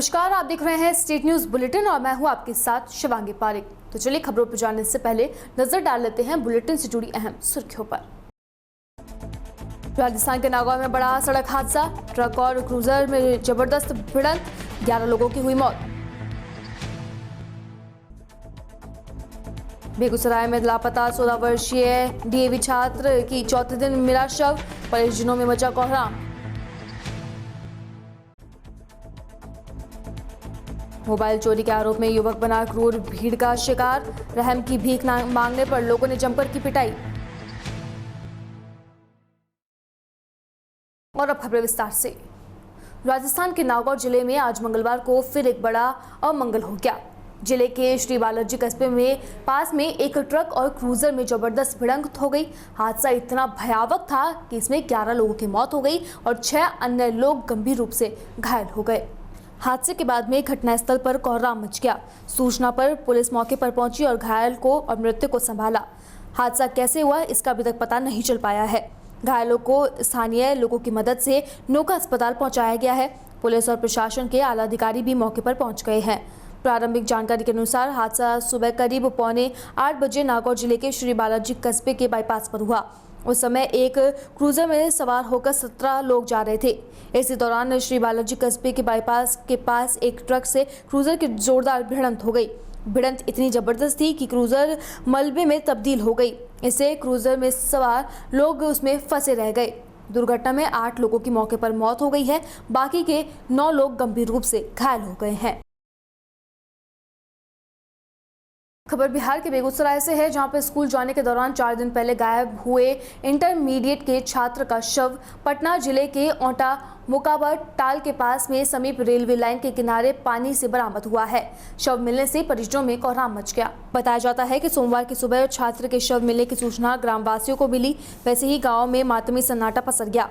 नमस्कार, आप देख रहे हैं स्टेट न्यूज बुलेटिन और मैं हूं आपके साथ शिवांगी पारिक। तो चलिए खबरों पर जाने से पहले नजर डाल लेते हैं बुलेटिन से जुड़ी अहम सुर्खियों पर। राजस्थान के नागौर में बड़ा सड़क हादसा, ट्रक और क्रूजर में जबरदस्त भिड़ंत, 11 लोगों की हुई मौत। बेगूसराय में लापता 16 वर्षीय डीएवी छात्र की चौथे दिन मिला शव, परिजनों में मचा कोहराम। मोबाइल चोरी के आरोप में युवक बना क्रूर भीड़ का शिकार, रहम की भीख मांगने पर लोगों ने जमकर की पिटाई। और अब खबरें विस्तार से। राजस्थान के नागौर जिले में आज मंगलवार को फिर एक बड़ा अमंगल हो गया। जिले के श्री बालाजी कस्बे में पास में एक ट्रक और क्रूजर में जबरदस्त भिड़ंत हो गई। हादसा इतना भयावह था कि इसमें 11 लोगों की मौत हो गई और 6 अन्य लोग गंभीर रूप से घायल हो गए। हादसे के बाद में घटनास्थल पर कोहराम मच गया। सूचना पर पुलिस मौके पर पहुंची और घायल को और मृतक को संभाला। हादसा कैसे हुआ इसका अभी तक पता नहीं चल पाया है। घायलों को स्थानीय लोगों की मदद से नोका अस्पताल पहुंचाया गया है। पुलिस और प्रशासन के आला अधिकारी भी मौके पर पहुंच गए हैं। प्रारंभिक जानकारी के अनुसार हादसा सुबह करीब 7:45 बजे नागौर जिले के श्री बालाजी कस्बे के बाईपास पर हुआ। उस समय एक क्रूजर में सवार होकर 17 लोग जा रहे थे। इसी दौरान श्री बालाजी कस्बे के बाईपास के पास एक ट्रक से क्रूजर की जोरदार भिड़ंत हो गई। भिड़ंत इतनी जबरदस्त थी कि क्रूजर मलबे में तब्दील हो गई। इससे क्रूजर में सवार लोग उसमें फंसे रह गए। दुर्घटना में 8 लोगों की मौके पर मौत हो गई है, बाकी के 9 लोग गंभीर रूप से घायल हो गए हैं। खबर बिहार के बेगूसराय से है, जहां पर स्कूल जाने के दौरान 4 दिन पहले गायब हुए इंटरमीडिएट के छात्र का शव पटना जिले के ओंटा मुकाबर टाल के पास में समीप रेलवे लाइन के किनारे पानी से बरामद हुआ है। शव मिलने से परिजनों में कोहराम मच गया। बताया जाता है कि सोमवार की सुबह छात्र के शव मिलने की सूचना ग्रामवासियों को मिली। वैसे ही गाँव में मातमी सन्नाटा पसर गया।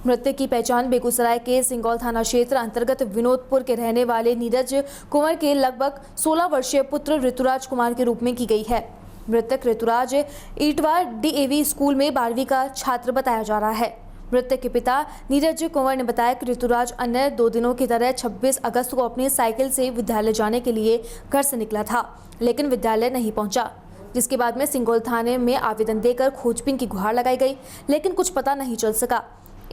मृतक की पहचान बेगूसराय के सिंगौल थाना क्षेत्र अंतर्गत विनोदपुर के रहने वाले नीरज कुंवर के लगभग 16 वर्षीय पुत्र ऋतुराज कुमार के रूप में की गई है। मृतक ऋतुराज ईटवा डीएवी स्कूल में 12वीं का छात्र बताया जा रहा है। मृतक के पिता नीरज कुंवर ने बताया कि ऋतुराज अन्य 2 दिनों की तरह 26 अगस्त को अपनी साइकिल से विद्यालय जाने के लिए घर से निकला था, लेकिन विद्यालय नहीं पहुंचा। जिसके बाद में सिंगौल थाने में आवेदन देकर खोजबीन की गुहार लगाई गई, लेकिन कुछ पता नहीं चल सका।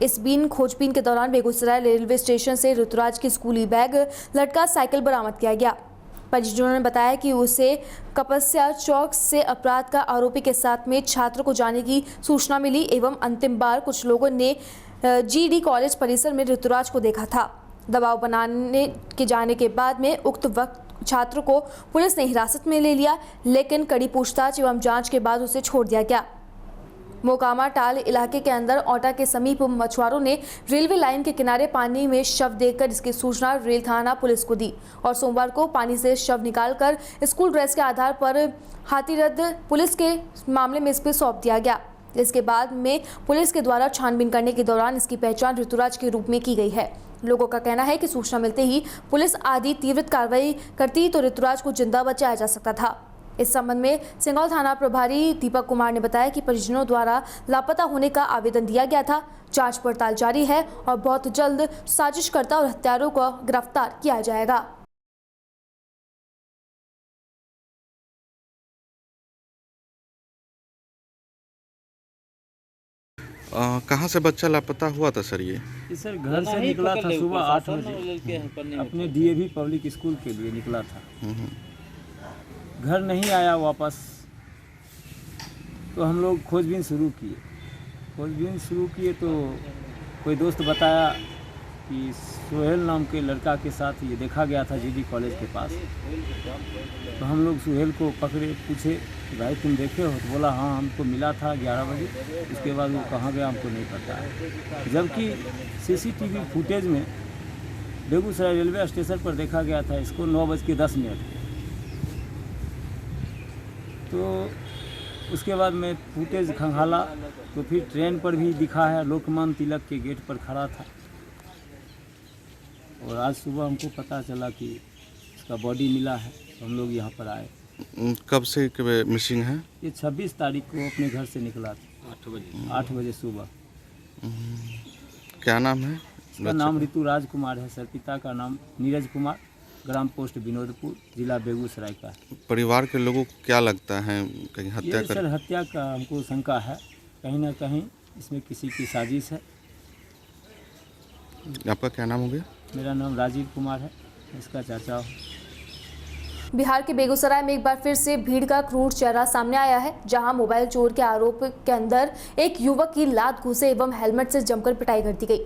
इस बीन खोजबीन के दौरान बेगूसराय रेलवे स्टेशन से ऋतुराज की स्कूली बैग लटका साइकिल बरामद किया गया। परिजनों ने बताया कि उसे कपस्या चौक से अपराध का आरोपी के साथ में छात्र को जाने की सूचना मिली एवं अंतिम बार कुछ लोगों ने जीडी कॉलेज परिसर में ऋतुराज को देखा था। दबाव बनाने के जाने के बाद में उक्त वक्त छात्र को पुलिस ने हिरासत में ले लिया, लेकिन कड़ी पूछताछ एवं जाँच के बाद उसे छोड़ दिया गया। मोकामा टाल इलाके के अंदर ओंटा के समीप मछुआरों ने रेलवे लाइन के किनारे पानी में शव देखकर इसकी सूचना रेल थाना पुलिस को दी और सोमवार को पानी से शव निकालकर स्कूल ड्रेस के आधार पर हाथीरथ पुलिस के मामले में इस पर सौंप दिया गया। इसके बाद में पुलिस के द्वारा छानबीन करने के दौरान इसकी पहचान ऋतुराज के रूप में की गई है। लोगों का कहना है कि सूचना मिलते ही पुलिस आदि तीव्र कार्रवाई करती तो ऋतुराज को जिंदा बचाया जा सकता था। इस संबंध में सिंगौल थाना प्रभारी दीपक कुमार ने बताया कि परिजनों द्वारा लापता होने का आवेदन दिया गया था। जांच पड़ताल जारी है और बहुत जल्द साजिशकर्ता और हत्यारों को गिरफ्तार किया जाएगा। कहाँ से बच्चा लापता हुआ था सर? ये सर घर से निकला था सुबह 8 बजे, अपने डीएवी पब्लिक स्कूल के लिए निकला था। घर नहीं आया वापस, तो हम लोग खोजबीन शुरू किए तो कोई दोस्त बताया कि सोहेल नाम के लड़का के साथ ये देखा गया था जीडी कॉलेज के पास। तो हम लोग सोहेल को पकड़े, पूछे कि भाई तुम देखे हो? तो बोला हाँ हमको मिला था 11 बजे। उसके बाद वो कहाँ गया हमको नहीं पता है, जबकि सीसीटीवी फुटेज में बेगूसराय रेलवे स्टेशन पर देखा गया था इसको 9:10। तो उसके बाद मैं फुटेज खंगाला तो फिर ट्रेन पर भी दिखा है, लोकमान्य तिलक के गेट पर खड़ा था। और आज सुबह हमको पता चला कि इसका बॉडी मिला है, तो हम लोग यहाँ पर आए। कब से मिसिंग है? ये 26 तारीख को अपने घर से निकला था 8 बजे सुबह। क्या नाम है? उसका नाम ऋतुराज कुमार है सर। पिता का नाम नीरज कुमार, ग्राम पोस्ट विनोदपुर, जिला बेगूसराय का है। परिवार के लोगों को क्या लगता है, कहीं हत्या ये कर? सर हत्या का हमको शंका है, कहीं ना कहीं इसमें किसी की साजिश है। आपका क्या नाम हो गया? मेरा नाम राजीव कुमार है, इसका चाचा हूँ। बिहार के बेगूसराय में एक बार फिर से भीड़ का क्रूर चेहरा सामने आया है, जहां मोबाइल चोर के आरोप के अंदर एक युवक की लात घुसे एवं हेलमेट से जमकर पिटाई कर दी गई।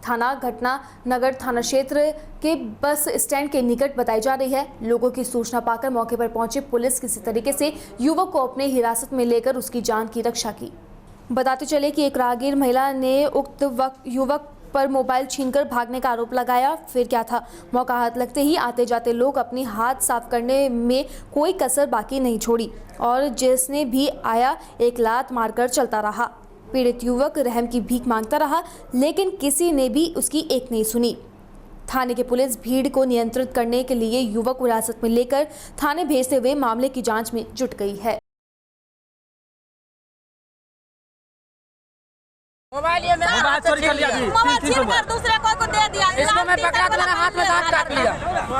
थाना घटना नगर थाना क्षेत्र के बस स्टैंड के निकट बताई जा रही है। लोगों की सूचना पाकर मौके पर पहुंची पुलिस किसी तरीके से युवक को अपने हिरासत में लेकर उसकी जान की रक्षा की। बताते चले कि एक राहगीर महिला ने उक्त युवक पर मोबाइल छीनकर भागने का आरोप लगाया। फिर क्या था, मौका हाथ लगते ही आते जाते लोग अपनी हाथ साफ करने में कोई कसर बाकी नहीं छोड़ी और जिसने भी आया एक लात मारकर चलता रहा। पीड़ित युवक रहम की भीख मांगता रहा, लेकिन किसी ने भी उसकी एक नहीं सुनी। थाने की पुलिस भीड़ को नियंत्रित करने के लिए युवक को हिरासत में लेकर थाने भेजते हुए मामले की जांच में जुट गई है। मोबाइल चोरी कर लिया जी। मोबाइल छीन कर दूसरे को दे दिया। इसको मैं पकड़ा तो मेरा हाथ में दांत काट लिया।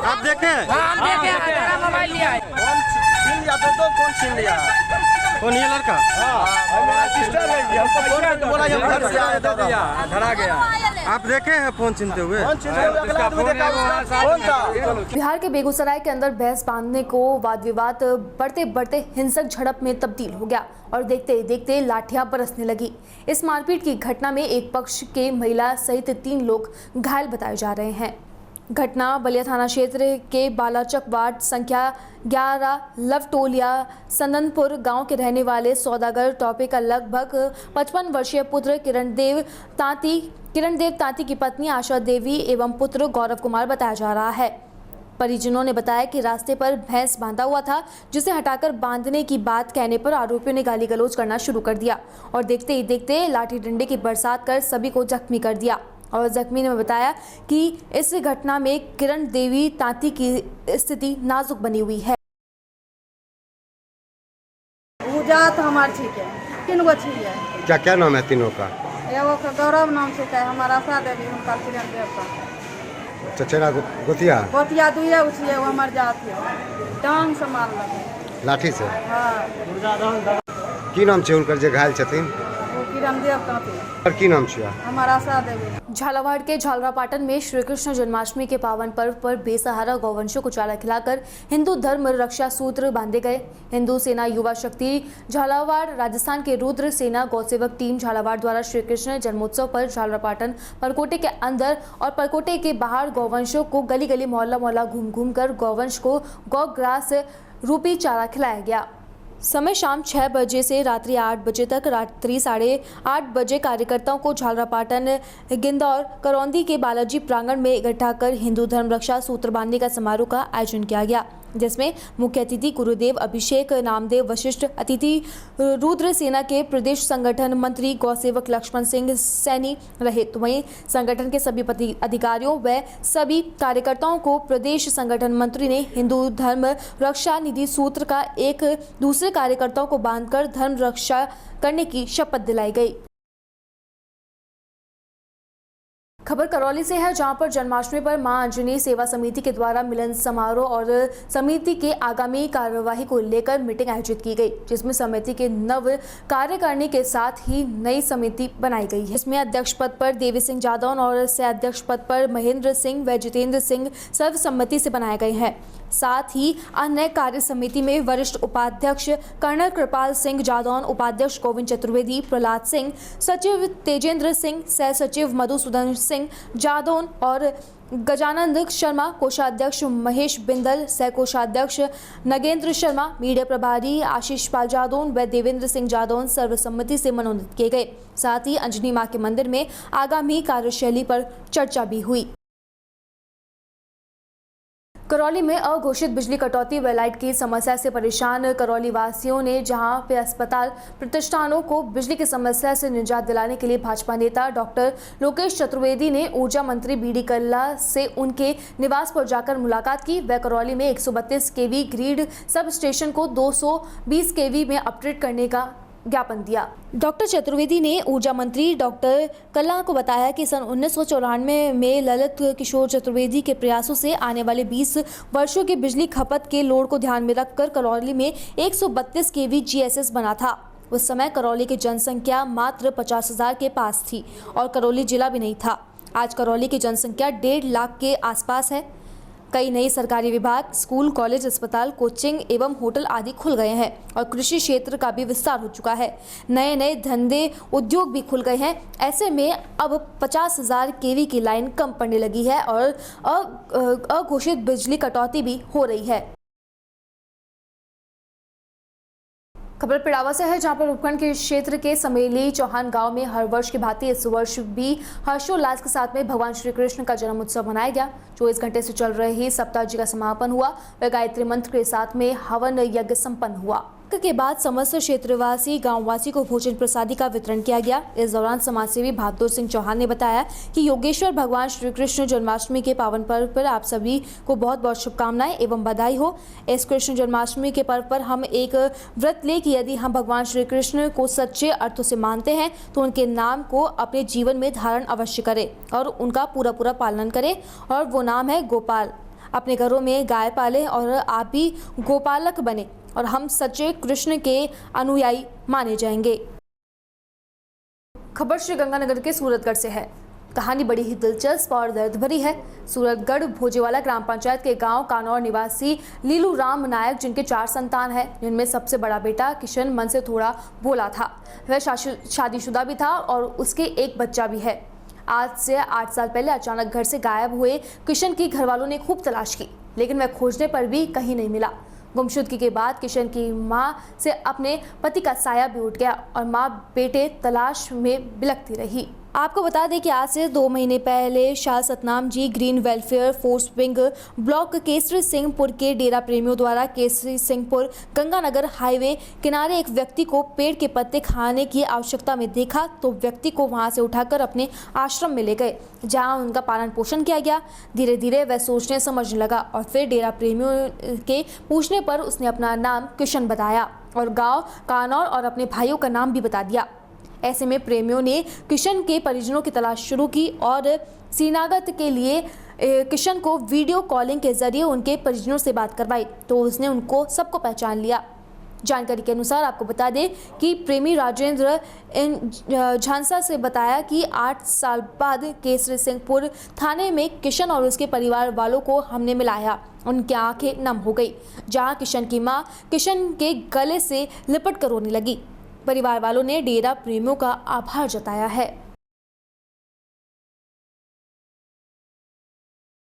आप देखे? हाँ हम देखे, मेरा मोबाइल लिया है। कौन छीन लिया? तो कौन छीन लिया? कौन ये लड़का? हाँ मेरा सिस्टर है जी। हमको फोन करके बोला ये घर से आया दे दिया, घर आ गया। आप देखे हैं फोन छीनते हुए? कौन छीनते हुए? अगला आदमी देखा कौन था? बिहार के बेगूसराय के अंदर भैंस बांधने को वाद विवाद बढ़ते बढ़ते हिंसक झड़प में तब्दील हो गया और देखते ही देखते लाठियां बरसने लगी। इस मारपीट की घटना में एक पक्ष के महिला सहित 3 लोग घायल बताए जा रहे हैं। घटना बलिया थाना क्षेत्र के बालाचक वार्ड संख्या 11 लवटोलिया संदनपुर गांव के रहने वाले सौदागर टोपे का लगभग 55 वर्षीय पुत्र किरण देव तांती की पत्नी आशा देवी एवं पुत्र गौरव कुमार बताया जा रहा है। परिजनों ने बताया कि रास्ते पर भैंस बांधा हुआ था, जिसे हटाकर बांधने की बात कहने पर आरोपियों ने गाली गलौज करना शुरू कर दिया और देखते ही देखते लाठी डंडे की बरसात कर सभी को जख्मी कर दिया। और जख्मी ने बताया कि इस घटना में किरण देवी तांती की स्थिति नाजुक बनी हुई है। जात हमार ठीक है, 3 गो छिए। क्या क्या नाम है तीनों का? एगो का गौरव नाम से है, हमारा आशा देवी, उनका किरण देव का। चचेरा गोतिया? गोतिया 2 गो छिए, वो हमार जात है। टांग से मार लगे लाठी से? हाँ। की नाम छै उनकर जे घायल छथिन? वो किरण देव तांती। और की नाम छिया? हमारा आशा देवी। झालावाड़ के झालरापाटन में श्री कृष्ण जन्माष्टमी के पावन पर्व पर बेसहारा गौवंशों को चारा खिलाकर हिंदू धर्म रक्षा सूत्र बांधे गए। हिंदू सेना युवा शक्ति झालावाड़ राजस्थान के रुद्र सेना गौसेवक टीम झालावाड़ द्वारा श्री कृष्ण जन्मोत्सव पर झालरापाटन परकोटे के अंदर और परकोटे के बाहर गौवंशों को गली गली मोहल्ला मोहल्ला घूम घूम कर गौवंश को गौग्रास रूपी चारा खिलाया गया। समय शाम 6 बजे से रात्रि 8 बजे तक। रात्रि 8:30 बजे कार्यकर्ताओं को झालरापाटन गिंदौर करौंदी के बालाजी प्रांगण में इकट्ठा कर हिंदू धर्म रक्षा सूत्र बांधने का समारोह का आयोजन किया गया, जिसमें मुख्य अतिथि गुरुदेव अभिषेक नामदेव वशिष्ठ, अतिथि रुद्र सेना के प्रदेश संगठन मंत्री गौसेवक लक्ष्मण सिंह सैनी रहे। तो वहीं संगठन के सभी अधिकारियों व सभी कार्यकर्ताओं को प्रदेश संगठन मंत्री ने हिंदू धर्म रक्षा निधि सूत्र का एक दूसरे कार्यकर्ताओं को बांधकर धर्म रक्षा करने की शपथ दिलाई गई। खबर करौली से है, जहां पर जन्माष्टमी पर मां अंजनी सेवा समिति के द्वारा मिलन समारोह और समिति के आगामी कार्यवाही को लेकर मीटिंग आयोजित की गई, जिसमें समिति के नव कार्यकारिणी के साथ ही नई समिति बनाई गई है। इसमें अध्यक्ष पद पर देवी सिंह जादौन और सह अध्यक्ष पद पर महेंद्र सिंह व जितेंद्र सिंह सर्वसम्मति से बनाए गए हैं। साथ ही अन्य कार्य समिति में वरिष्ठ उपाध्यक्ष कर्नल कृपाल सिंह जादौन, उपाध्यक्ष गोविंद चतुर्वेदी, प्रहलाद सिंह, सचिव तेजेंद्र सिंह, सह सचिव मधुसूदन सिंह जादौन और गजानंद शर्मा, कोषाध्यक्ष महेश बिंदल, सह कोषाध्यक्ष नगेंद्र शर्मा, मीडिया प्रभारी आशीष पाल जादौन व देवेंद्र सिंह जादौन सर्वसम्मति से मनोनीत किए गए। साथ ही अंजनी मां के मंदिर में आगामी कार्यशैली पर चर्चा भी हुई। करौली में अघोषित बिजली कटौती व लाइट की समस्या से परेशान करौली वासियों ने जहां पे अस्पताल प्रतिष्ठानों को बिजली की समस्या से निजात दिलाने के लिए भाजपा नेता डॉक्टर लोकेश चतुर्वेदी ने ऊर्जा मंत्री बीडी कल्ला से उनके निवास पर जाकर मुलाकात की। व करौली में 132 केवी ग्रिड सब स्टेशन को 220 केवी में अपग्रेड करने का ज्ञापन दिया। डॉक्टर चतुर्वेदी ने ऊर्जा मंत्री डॉक्टर कल्ला को बताया कि सन 1994 में ललित किशोर चतुर्वेदी के प्रयासों से आने वाले 20 वर्षों के बिजली खपत के लोड को ध्यान में रखकर करौली में 132 kV GSS बना था। उस समय करौली की जनसंख्या मात्र 50,000 के पास थी और करौली जिला भी नहीं था। आज करौली की जनसंख्या 1.5 लाख के आसपास है। कई नई सरकारी विभाग, स्कूल, कॉलेज, अस्पताल, कोचिंग एवं होटल आदि खुल गए हैं और कृषि क्षेत्र का भी विस्तार हो चुका है। नए नए धंधे, उद्योग भी खुल गए हैं। ऐसे में अब 50,000 kV की लाइन कम पड़ने लगी है और अघोषित बिजली कटौती भी हो रही है। खबर पिड़ावा से है, जहां पर उपखंड के क्षेत्र के समेली चौहान गांव में हर वर्ष की भांति इस वर्ष भी हर्षोल्लास के साथ में भगवान श्री कृष्ण का जन्म उत्सव मनाया गया। 24 घंटे से चल रही सप्ताह जी का समापन हुआ व गायत्री मंत्र के साथ में हवन यज्ञ संपन्न हुआ। के बाद समस्त क्षेत्रवासी गांववासी को भोजन प्रसादी का वितरण किया गया। इस दौरान समाजसेवी भागदौर सिंह चौहान ने बताया कि योगेश्वर भगवान श्री कृष्ण जन्माष्टमी के पावन पर्व पर आप सभी को बहुत बहुत शुभकामनाएं एवं बधाई हो। इस कृष्ण जन्माष्टमी के पर्व पर हम एक व्रत ले कि यदि हम भगवान श्री कृष्ण को सच्चे अर्थों से मानते हैं तो उनके नाम को अपने जीवन में धारण अवश्य करें और उनका पूरा पालन करें, और वो नाम है गोपाल। अपने घरों में गाय पालें और आप भी गोपालक बने और हम सच्चे कृष्ण के अनुयायी माने जाएंगे। खबर श्री गंगानगर के सूरतगढ़ से है। कहानी बड़ी ही दिलचस्प और दर्द भरी है। सूरतगढ़ भोजेवाला ग्राम पंचायत के गांव कानौर निवासी लीलू राम नायक, जिनके 4 संतान हैं, जिनमें सबसे बड़ा बेटा किशन मन से थोड़ा भोला था। वह शादीशुदा भी था और उसके एक बच्चा भी है। आज से 8 साल पहले अचानक घर से गायब हुए किशन की घरवालों ने खूब तलाश की, लेकिन वह खोजने पर भी कहीं नहीं मिला। गुमशुदगी के बाद किशन की मां से अपने पति का साया भी उठ गया और मां बेटे तलाश में बिलखती रही। आपको बता दें कि आज से 2 महीने पहले Shah Satnam ji green welfare force wing block Kesari Singhpur के डेरा प्रेमियों द्वारा केसरी सिंहपुर गंगानगर हाईवे किनारे एक व्यक्ति को पेड़ के पत्ते खाने की आवश्यकता में देखा तो व्यक्ति को वहां से उठाकर अपने आश्रम में ले गए, जहां उनका पालन पोषण किया गया। धीरे धीरे वह सोचने समझने लगा और फिर डेरा प्रेमियों के पूछने पर उसने अपना नाम किशन बताया और गाँव कानौर और अपने भाइयों का नाम भी बता दिया। ऐसे में प्रेमियों ने किशन के परिजनों की तलाश शुरू की और सीनागत के लिए किशन को वीडियो कॉलिंग के जरिए उनके परिजनों से बात करवाई तो उसने उनको सबको पहचान लिया। जानकारी के अनुसार आपको बता दें कि प्रेमी राजेंद्र झांसा से बताया कि 8 साल बाद केसरी सिंहपुर थाने में किशन और उसके परिवार वालों को हमने मिलाया। उनकी आंखें नम हो गई, जहां किशन की मां किशन के गले से लिपट कर रोने लगी। परिवार वालों ने डेरा प्रेमियों का आभार जताया है।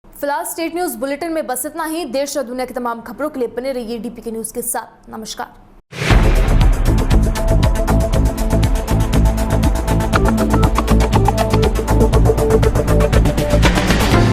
फिलहाल स्टेट न्यूज बुलेटिन में बस इतना ही। देश और दुनिया की तमाम खबरों के लिए बने रहिए DPK न्यूज के साथ। नमस्कार।